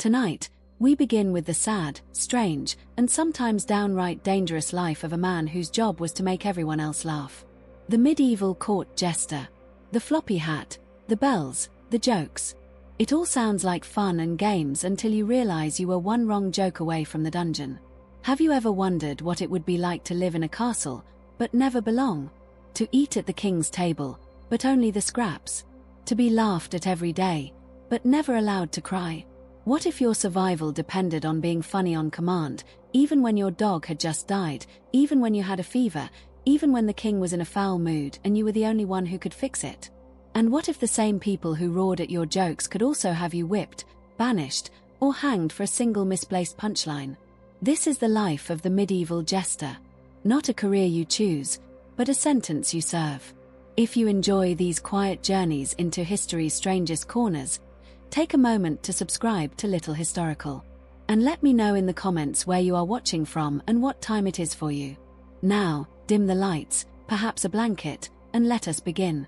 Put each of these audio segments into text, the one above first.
Tonight, we begin with the sad, strange, and sometimes downright dangerous life of a man whose job was to make everyone else laugh. The medieval court jester. The floppy hat, the bells, the jokes. It all sounds like fun and games until you realize you were one wrong joke away from the dungeon. Have you ever wondered what it would be like to live in a castle, but never belong? To eat at the king's table, but only the scraps? To be laughed at every day, but never allowed to cry? What if your survival depended on being funny on command, even when your dog had just died, even when you had a fever, even when the king was in a foul mood and you were the only one who could fix it? And what if the same people who roared at your jokes could also have you whipped, banished, or hanged for a single misplaced punchline? This is the life of the medieval jester. Not a career you choose, but a sentence you serve. If you enjoy these quiet journeys into history's strangest corners, take a moment to subscribe to Little Historical. And let me know in the comments where you are watching from and what time it is for you. Now, dim the lights, perhaps a blanket, and let us begin.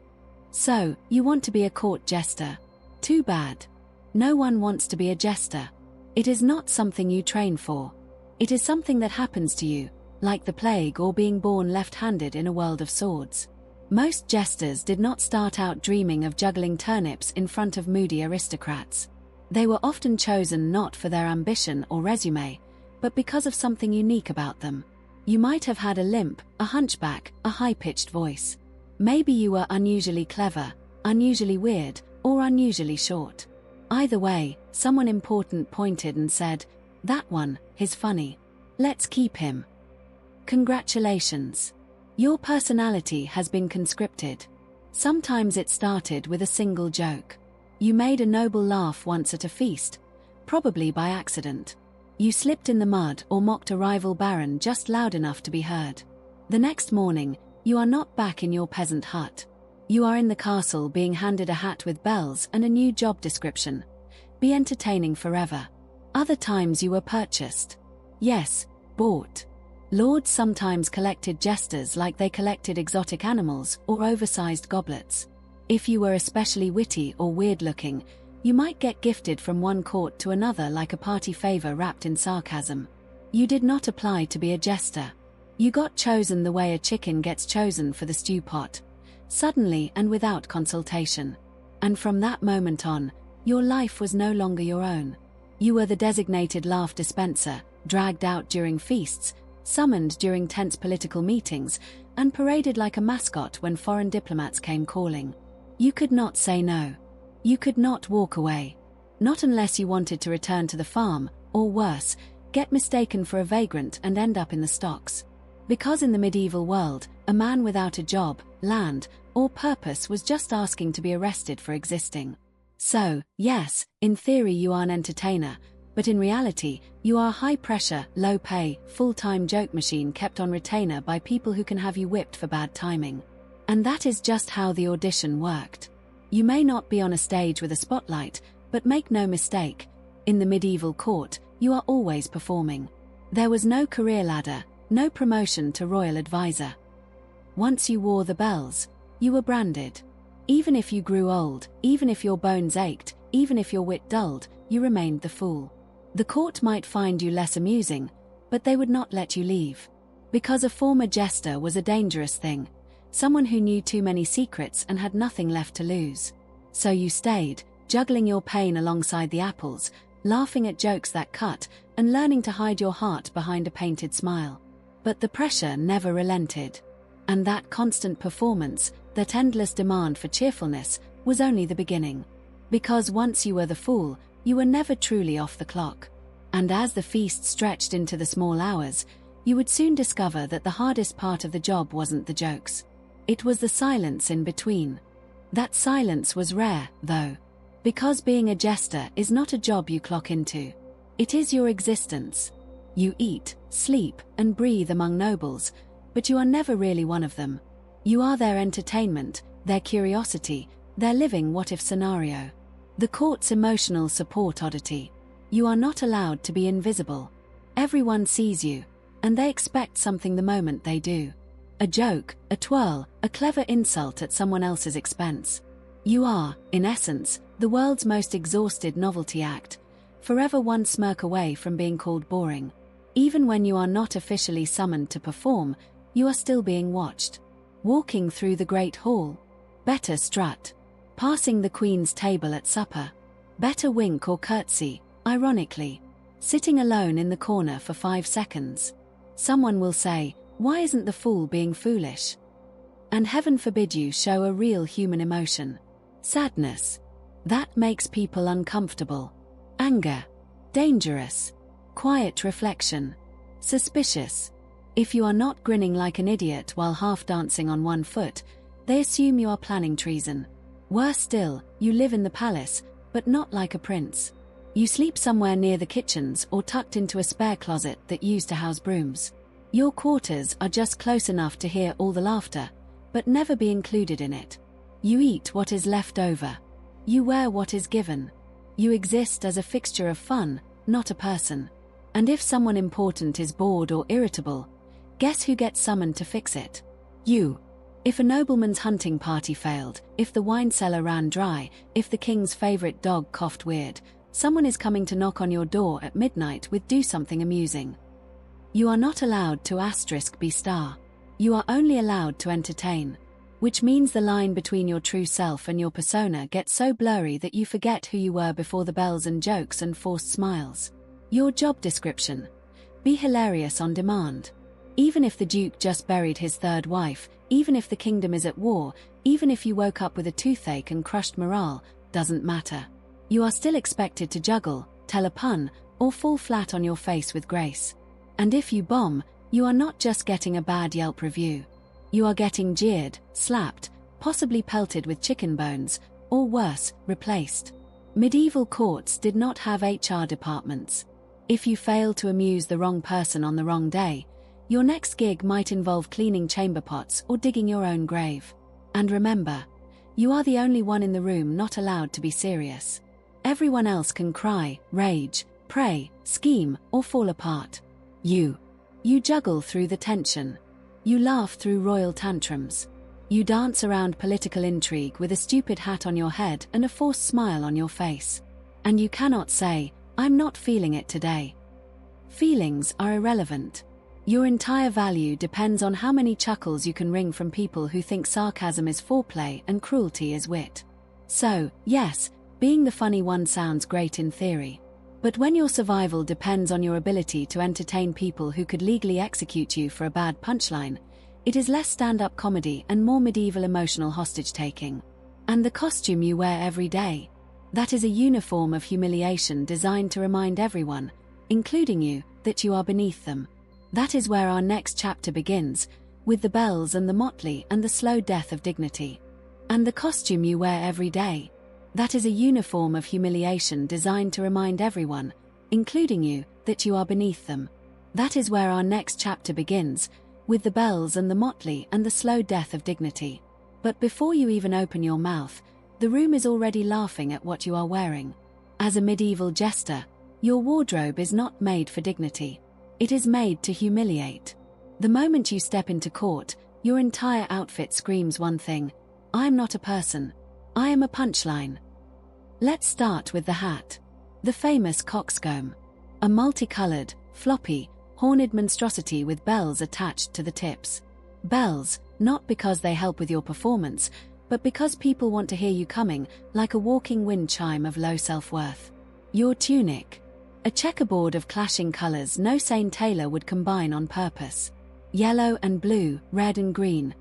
So, you want to be a court jester? Too bad. No one wants to be a jester. It is not something you train for. It is something that happens to you, like the plague or being born left-handed in a world of swords. Most jesters did not start out dreaming of juggling turnips in front of moody aristocrats. They were often chosen not for their ambition or resume, but because of something unique about them. You might have had a limp, a hunchback, a high-pitched voice. Maybe you were unusually clever, unusually weird, or unusually short. Either way, someone important pointed and said, "That one, he's funny. Let's keep him." Congratulations. Your personality has been conscripted. Sometimes it started with a single joke. You made a noble laugh once at a feast, probably by accident. You slipped in the mud or mocked a rival baron just loud enough to be heard. The next morning, you are not back in your peasant hut. You are in the castle being handed a hat with bells and a new job description. Be entertaining forever. Other times you were purchased. Yes, bought. Lords sometimes collected jesters like they collected exotic animals or oversized goblets. If you were especially witty or weird-looking, you might get gifted from one court to another like a party favor wrapped in sarcasm. You did not apply to be a jester. You got chosen the way a chicken gets chosen for the stew pot, suddenly and without consultation. And from that moment on, your life was no longer your own. You were the designated laugh dispenser, dragged out during feasts, summoned during tense political meetings, and paraded like a mascot when foreign diplomats came calling. You could not say no. You could not walk away. Not unless you wanted to return to the farm, or worse, get mistaken for a vagrant and end up in the stocks. Because in the medieval world, a man without a job, land, or purpose was just asking to be arrested for existing. So, yes, in theory you are an entertainer, but in reality, you are a high-pressure, low-pay, full-time joke machine kept on retainer by people who can have you whipped for bad timing. And that is just how the audition worked. You may not be on a stage with a spotlight, but make no mistake, in the medieval court, you are always performing. There was no career ladder, no promotion to royal advisor. Once you wore the bells, you were branded. Even if you grew old, even if your bones ached, even if your wit dulled, you remained the fool. The court might find you less amusing, but they would not let you leave. Because a former jester was a dangerous thing, someone who knew too many secrets and had nothing left to lose. So you stayed, juggling your pain alongside the apples, laughing at jokes that cut, and learning to hide your heart behind a painted smile. But the pressure never relented. And that constant performance, that endless demand for cheerfulness, was only the beginning. Because once you were the fool, you were never truly off the clock. And as the feast stretched into the small hours, you would soon discover that the hardest part of the job wasn't the jokes. It was the silence in between. That silence was rare, though. Because being a jester is not a job you clock into. It is your existence. You eat, sleep, and breathe among nobles, but you are never really one of them. You are their entertainment, their curiosity, their living what-if scenario. The court's emotional support oddity. You are not allowed to be invisible. Everyone sees you, and they expect something the moment they do. A joke, a twirl, a clever insult at someone else's expense. You are, in essence, the world's most exhausted novelty act, forever one smirk away from being called boring. Even when you are not officially summoned to perform, you are still being watched. Walking through the Great Hall. Better strut. Passing the Queen's table at supper. Better wink or curtsy, ironically. Sitting alone in the corner for 5 seconds. Someone will say, "Why isn't the fool being foolish?" And heaven forbid you show a real human emotion. Sadness. That makes people uncomfortable. Anger. Dangerous. Quiet reflection. Suspicious. If you are not grinning like an idiot while half dancing on one foot, they assume you are planning treason. Worse still, you live in the palace, but not like a prince. You sleep somewhere near the kitchens or tucked into a spare closet that used to house brooms. Your quarters are just close enough to hear all the laughter, but never be included in it. You eat what is left over. You wear what is given. You exist as a fixture of fun, not a person. And if someone important is bored or irritable, guess who gets summoned to fix it? You. If a nobleman's hunting party failed, if the wine cellar ran dry, if the king's favorite dog coughed weird, someone is coming to knock on your door at midnight with "Do something amusing." You are not allowed to be star. You are only allowed to entertain. Which means the line between your true self and your persona gets so blurry that you forget who you were before the bells and jokes and forced smiles. Your job description. Be hilarious on demand. Even if the Duke just buried his third wife, even if the kingdom is at war, even if you woke up with a toothache and crushed morale, doesn't matter. You are still expected to juggle, tell a pun, or fall flat on your face with grace. And if you bomb, you are not just getting a bad Yelp review. You are getting jeered, slapped, possibly pelted with chicken bones, or worse, replaced. Medieval courts did not have HR departments. If you fail to amuse the wrong person on the wrong day, your next gig might involve cleaning chamber pots or digging your own grave. And remember, you are the only one in the room not allowed to be serious. Everyone else can cry, rage, pray, scheme, or fall apart. You juggle through the tension. You laugh through royal tantrums. You dance around political intrigue with a stupid hat on your head and a forced smile on your face. And you cannot say, "I'm not feeling it today." Feelings are irrelevant. Your entire value depends on how many chuckles you can wring from people who think sarcasm is foreplay and cruelty is wit. So, yes, being the funny one sounds great in theory. But when your survival depends on your ability to entertain people who could legally execute you for a bad punchline, it is less stand-up comedy and more medieval emotional hostage-taking. And the costume you wear every day, that is a uniform of humiliation designed to remind everyone, including you, that you are beneath them. That is where our next chapter begins, with the bells and the motley and the slow death of dignity. And the costume you wear every day, that is a uniform of humiliation designed to remind everyone, including you, that you are beneath them. That is where our next chapter begins, with the bells and the motley and the slow death of dignity. But before you even open your mouth, the room is already laughing at what you are wearing. As a medieval jester, your wardrobe is not made for dignity. It is made to humiliate. The moment you step into court, your entire outfit screams one thing: I am not a person. I am a punchline. Let's start with the hat. The famous coxcomb. A multicolored, floppy, horned monstrosity with bells attached to the tips. Bells, not because they help with your performance, but because people want to hear you coming, like a walking wind chime of low self-worth. Your tunic. A checkerboard of clashing colors no sane tailor would combine on purpose. Yellow and blue, red and green.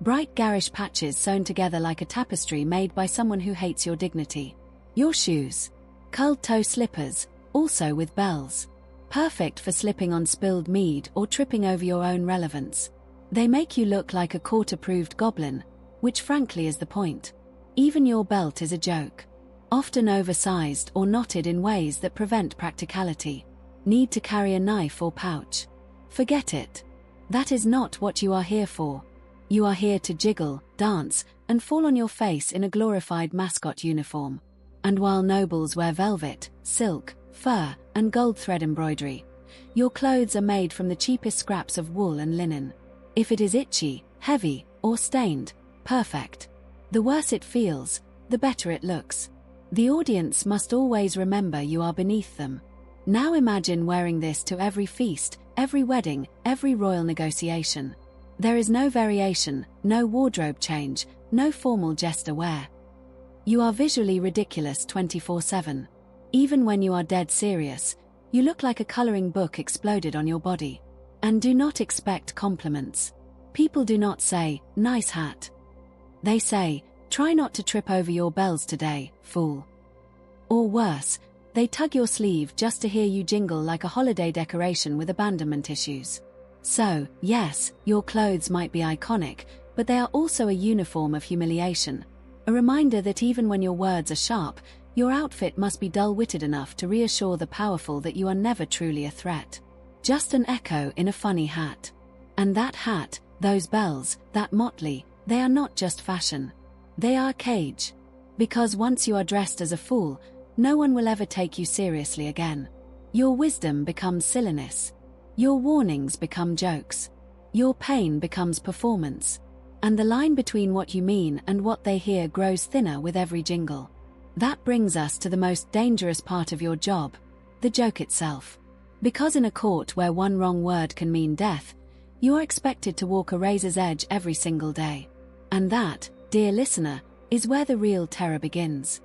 Bright garish patches sewn together like a tapestry made by someone who hates your dignity. Your shoes. Curled toe slippers, also with bells. Perfect for slipping on spilled mead or tripping over your own relevance. They make you look like a court-approved goblin, which frankly is the point. Even your belt is a joke. Often oversized or knotted in ways that prevent practicality. Need to carry a knife or pouch. Forget it. That is not what you are here for. You are here to jiggle, dance, and fall on your face in a glorified mascot uniform. And while nobles wear velvet, silk, fur, and gold thread embroidery, your clothes are made from the cheapest scraps of wool and linen. If it is itchy, heavy, or stained, perfect. The worse it feels, the better it looks. The audience must always remember you are beneath them. Now imagine wearing this to every feast, every wedding, every royal negotiation. There is no variation, no wardrobe change, no formal jester wear. You are visually ridiculous 24/7. Even when you are dead serious, you look like a coloring book exploded on your body. And do not expect compliments. People do not say, "Nice hat." They say, "Try not to trip over your bells today, fool." Or worse, they tug your sleeve just to hear you jingle like a holiday decoration with abandonment issues. So, yes, your clothes might be iconic, but they are also a uniform of humiliation. A reminder that even when your words are sharp, your outfit must be dull-witted enough to reassure the powerful that you are never truly a threat. Just an echo in a funny hat. And that hat, those bells, that motley, they are not just fashion. They are a cage. Because once you are dressed as a fool, no one will ever take you seriously again. Your wisdom becomes silliness. Your warnings become jokes. Your pain becomes performance. And the line between what you mean and what they hear grows thinner with every jingle. That brings us to the most dangerous part of your job, the joke itself. Because in a court where one wrong word can mean death, you are expected to walk a razor's edge every single day. And that, dear listener, is where the real terror begins.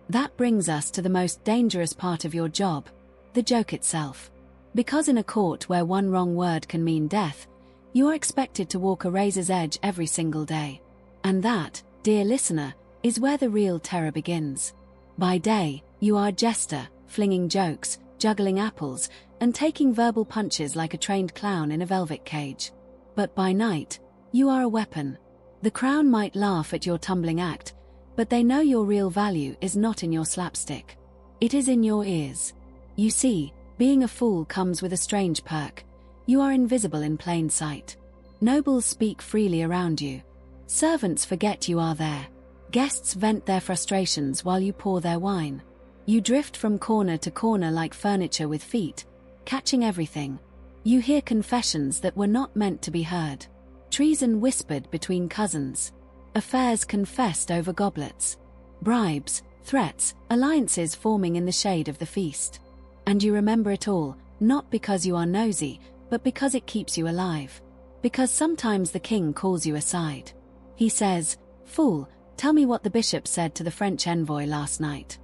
That brings us to the most dangerous part of your job, the joke itself. Because in a court where one wrong word can mean death, you are expected to walk a razor's edge every single day. And that, dear listener, is where the real terror begins. By day, you are a jester, flinging jokes, juggling apples, and taking verbal punches like a trained clown in a velvet cage. But by night, you are a weapon. The crown might laugh at your tumbling act, but they know your real value is not in your slapstick. It is in your ears. You see, being a fool comes with a strange perk. You are invisible in plain sight. Nobles speak freely around you. Servants forget you are there. Guests vent their frustrations while you pour their wine. You drift from corner to corner like furniture with feet, catching everything. You hear confessions that were not meant to be heard. Treason whispered between cousins. Affairs confessed over goblets. Bribes, threats, alliances forming in the shade of the feast. And you remember it all, not because you are nosy, but because it keeps you alive. Because sometimes the king calls you aside. He says, "Fool, tell me what the bishop said to the French envoy last night."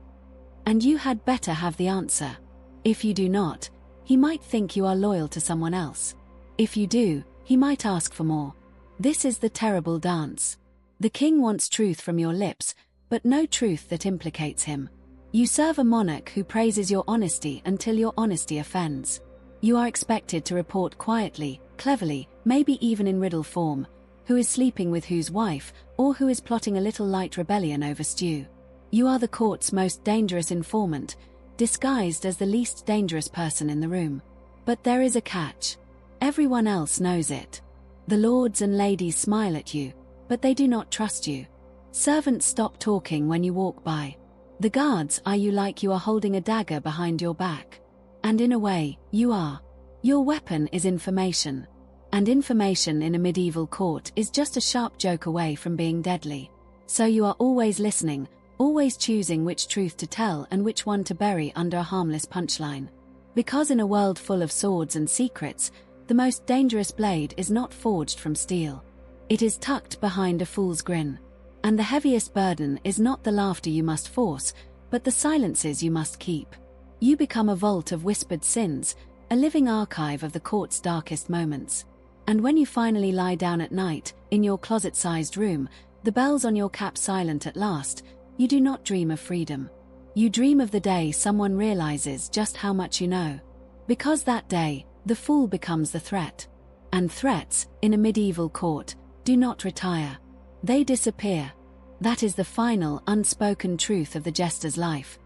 And you had better have the answer. If you do not, he might think you are loyal to someone else. If you do, he might ask for more. This is the terrible dance. The king wants truth from your lips, but no truth that implicates him. You serve a monarch who praises your honesty until your honesty offends. You are expected to report quietly, cleverly, maybe even in riddle form, who is sleeping with whose wife, or who is plotting a little light rebellion over stew. You are the court's most dangerous informant, disguised as the least dangerous person in the room. But there is a catch. Everyone else knows it. The lords and ladies smile at you, but they do not trust you. Servants stop talking when you walk by. The guards eye you like you are holding a dagger behind your back. And in a way, you are. Your weapon is information. And information in a medieval court is just a sharp joke away from being deadly. So you are always listening, always choosing which truth to tell and which one to bury under a harmless punchline. Because in a world full of swords and secrets, the most dangerous blade is not forged from steel. It is tucked behind a fool's grin. And the heaviest burden is not the laughter you must force, but the silences you must keep. You become a vault of whispered sins, a living archive of the court's darkest moments. And when you finally lie down at night, in your closet-sized room, the bells on your cap silent at last, you do not dream of freedom. You dream of the day someone realizes just how much you know. Because that day, the fool becomes the threat. And threats, in a medieval court, do not retire. They disappear. That is the final, unspoken truth of the jester's life.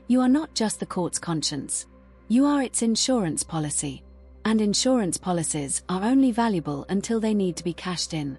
You are not just the court's conscience. You are its insurance policy. And insurance policies are only valuable until they need to be cashed in.